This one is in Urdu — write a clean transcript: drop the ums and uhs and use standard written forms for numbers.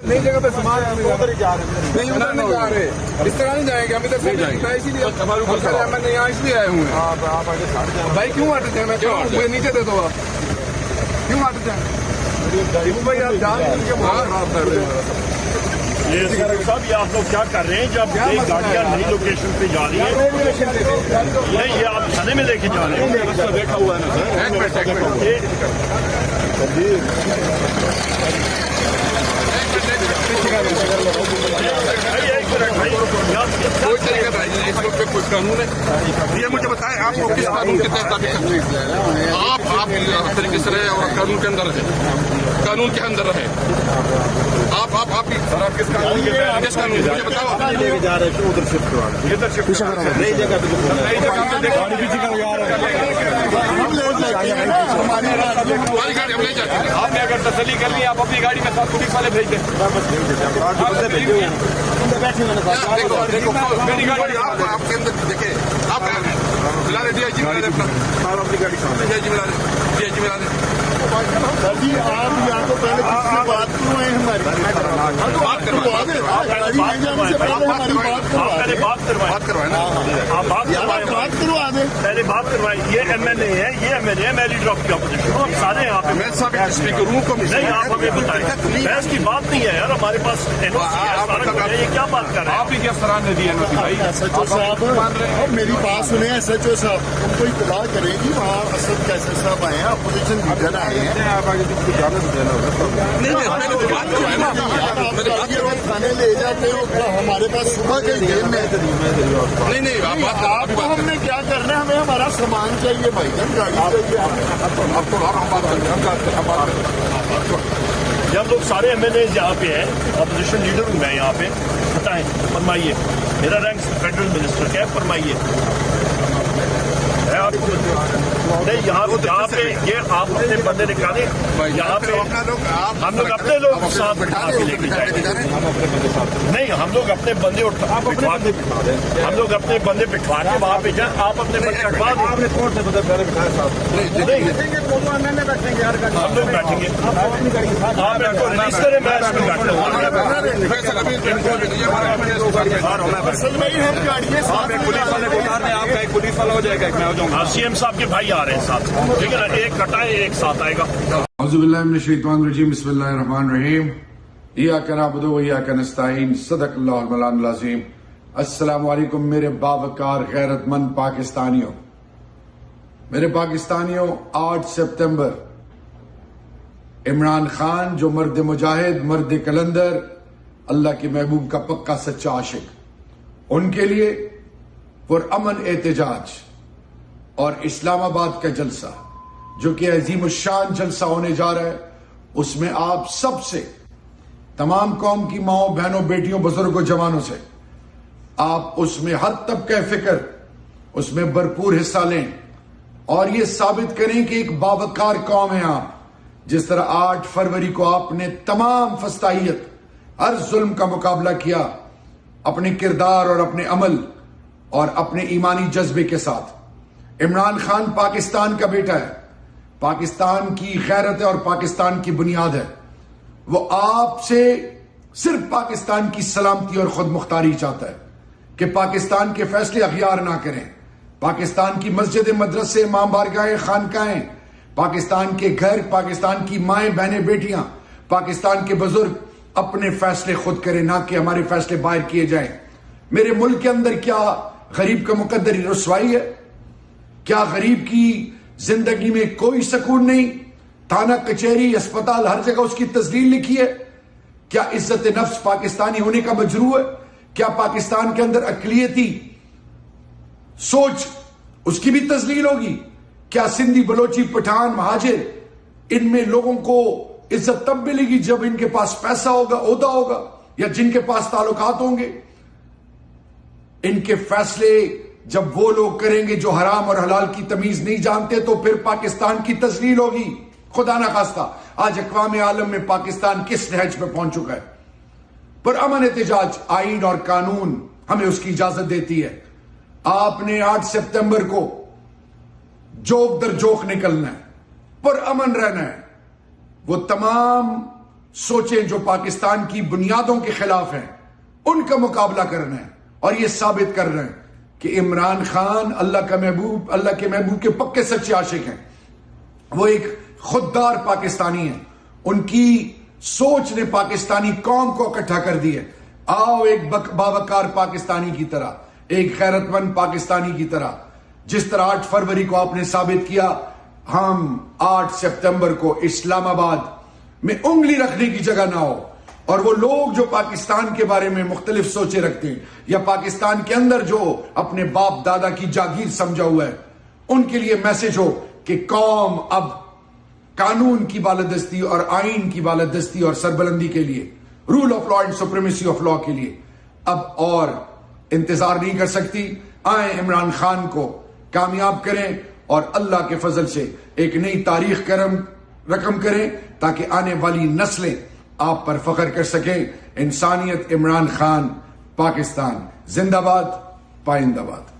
نئی جگہ پہ سامان نہیں ادھر جا رہے اس طرح نہیں جائیں گے ہم ادھر سے اسی لیے میں یہاں اس لیے آئے ہوئے ہیں بھائی کیوں ہٹ جائیں میں نیچے دے دو آپ کیوں ہٹ جائیں بھائی آپ جان صاحب یہ آپ لوگ کیا کر رہے ہیں جب ایک گاڑیاں نئی لوکیشن پہ جا رہی ہیں یہ آپ تھانے میں لے کے جا رہے ہیں دیکھا ہوا ہے نا کوئی طریقہ اس وقت پہ کوئی قانون ہے یہ مجھے بتائیں آپ کو کس قانون کے تحت آپ طریقے سے رہے اور قانون کے اندر رہے قانون کے اندر رہے آپ کس قانون مجھے بتاؤ آپ نے اگر تسلی کر لی آپ اپنی گاڑی میں ساتھ پولیس والے بھیج دیں میری گاڑی آپ کے اندر دیکھیں آپ بلا رہے ڈی آئی جی بلا رہے اپنا اپنی گاڑی ڈی آئی جی بلا رہے ڈی آئی جی بلا رہے سر جی آپ یا تو پہلے بات کروائیں ہماری بات کروائیں نا بات کروا دیں پہلے بات کروائیں یہ ایم ایل اے ہے یہ ایم ایل اے میری ڈراپ کی اپوزیشن ہم سارے یہاں پہ میں سب اسپیکر ہوں نہیں آپ ہمیں بتائیں بحث کی بات نہیں ہے یار ہمارے پاس یہ کیا بات کر رہے ہیں آپ ہی کیا سران نے دیا بھائی ایس ایچ او صاحب میری بات سنیں ایس ایچ او صاحب ان کو اطلاع کریں گی وہاں اسد کیسے صاحب آئے ہیں اپوزیشن لیڈر آئے ہیں تھانے لے جاتے ہو ہمارے پاس صبح کے دیر میں نہیں آپ کو ہم نے کیا کرنا ہے ہمیں ہمارا سامان چاہیے بھائی جان گاڑی چاہیے جب لوگ سارے ایم ایل اے یہاں پہ ہیں اپوزیشن لیڈر ہوں میں یہاں پہ بتائیں فرمائیے میرا رینک فیڈرل منسٹر کیا ہے فرمائیے آپ کو نہیں یہاں پہ یہ آپ اپنے بندے نکالے یہاں پہ ہم لوگ اپنے لوگ ساتھ بٹھا کے لے کے جائیں نہیں ہم لوگ اپنے بندے ہم لوگ اپنے بندے بٹھوا کے وہاں پہ جائیں آپ اپنے بندے بٹھوا دیں ہم لوگ بیٹھیں گے آپ ان کو ریلیز کریں میں اس میں بیٹھتا ہوں پولیس والے کو اتارنے آپ کا ایک پولیس والا ہو جائے گا سی ایم صاحب کے بھائی آ رہے ہیں ساتھ ٹھیک ہے نا ایک کٹائے ایک ساتھ آئے گا اعوذ باللہ من الشیطان الرجیم بسم اللہ الرحمن الرحیم ایاک نعبد و ایاک نستعین صدق اللہ المولانا العظیم السلام علیکم میرے باوقار غیرت مند پاکستانیوں میرے پاکستانیوں 8 سپتمبر عمران خان جو مرد مجاہد مرد کلندر اللہ کے محبوب کا پکا سچا عاشق ان کے لیے پرامن احتجاج اور اسلام آباد کا جلسہ جو کہ عظیم الشان جلسہ ہونے جا رہا ہے اس میں آپ سب سے تمام قوم کی ماؤں بہنوں بیٹیوں بزرگوں جوانوں سے آپ اس میں ہر طبقہ فکر اس میں بھرپور حصہ لیں اور یہ ثابت کریں کہ ایک باوقار قوم ہے آپ جس طرح 8 فروری کو آپ نے تمام فستائیت ہر ظلم کا مقابلہ کیا اپنے کردار اور اپنے عمل اور اپنے ایمانی جذبے کے ساتھ عمران خان پاکستان کا بیٹا ہے پاکستان کی غیرت ہے اور پاکستان کی بنیاد ہے وہ آپ سے صرف پاکستان کی سلامتی اور خود مختاری چاہتا ہے کہ پاکستان کے فیصلے اغیار نہ کریں پاکستان کی مسجد مدرسے امام بارگاہیں خانقاہیں پاکستان کے گھر پاکستان کی مائیں بہنیں بیٹیاں پاکستان کے بزرگ اپنے فیصلے خود کریں نہ کہ ہمارے فیصلے باہر کیے جائیں میرے ملک کے اندر کیا غریب کا مقدر رسوائی ہے کیا غریب کی زندگی میں کوئی سکون نہیں تھانہ کچہری اسپتال ہر جگہ اس کی تذلیل لکھی ہے کیا عزت نفس پاکستانی ہونے کا مجروح ہے کیا پاکستان کے اندر اقلیتی سوچ اس کی بھی تذلیل ہوگی کیا سندھی بلوچی پٹھان مہاجر ان میں لوگوں کو عزت تب ملے گی جب ان کے پاس پیسہ ہوگا عہدہ ہوگا یا جن کے پاس تعلقات ہوں گے ان کے فیصلے جب وہ لوگ کریں گے جو حرام اور حلال کی تمیز نہیں جانتے تو پھر پاکستان کی تذلیل ہوگی خدا نہ خواستہ آج اقوام عالم میں پاکستان کس نہج پہ پہنچ چکا ہے پر امن احتجاج آئین اور قانون ہمیں اس کی اجازت دیتی ہے آپ نے 8 سپتمبر کو جوک در جوک نکلنا ہے پر امن رہنا ہے وہ تمام سوچیں جو پاکستان کی بنیادوں کے خلاف ہیں، ان کا مقابلہ کرنا ہے اور یہ ثابت کر رہے ہیں کہ عمران خان اللہ کے محبوب کے پکے سچے عاشق ہیں. وہ ایک خوددار پاکستانی ہیں. ان کی سوچ نے پاکستانی قوم کو اکٹھا کر دی ہے. آؤ ایک باوقار پاکستانی کی طرح، ایک غیرت مند پاکستانی کی طرح، جس طرح 8 فروری کو آپ نے ثابت کیا، ہم 8 سپتمبر کو اسلام آباد میں انگلی رکھنے کی جگہ نہ ہو، اور وہ لوگ جو پاکستان کے بارے میں مختلف سوچیں رکھتے ہیں یا پاکستان کے اندر جو اپنے باپ دادا کی جاگیر سمجھا ہوا ہے، ان کے لیے میسج ہو کہ قوم اب قانون کی بالادستی اور آئین کی بالادستی اور سربلندی کے لیے، rule of law and supremacy of law کے لیے اب اور انتظار نہیں کر سکتی. آئیں عمران خان کو کامیاب کریں اور اللہ کے فضل سے ایک نئی تاریخ رقم کریں تاکہ آنے والی نسلیں آپ پر فخر کر سکیں. انسانیت، عمران خان، پاکستان زندہ باد، پائندہ باد.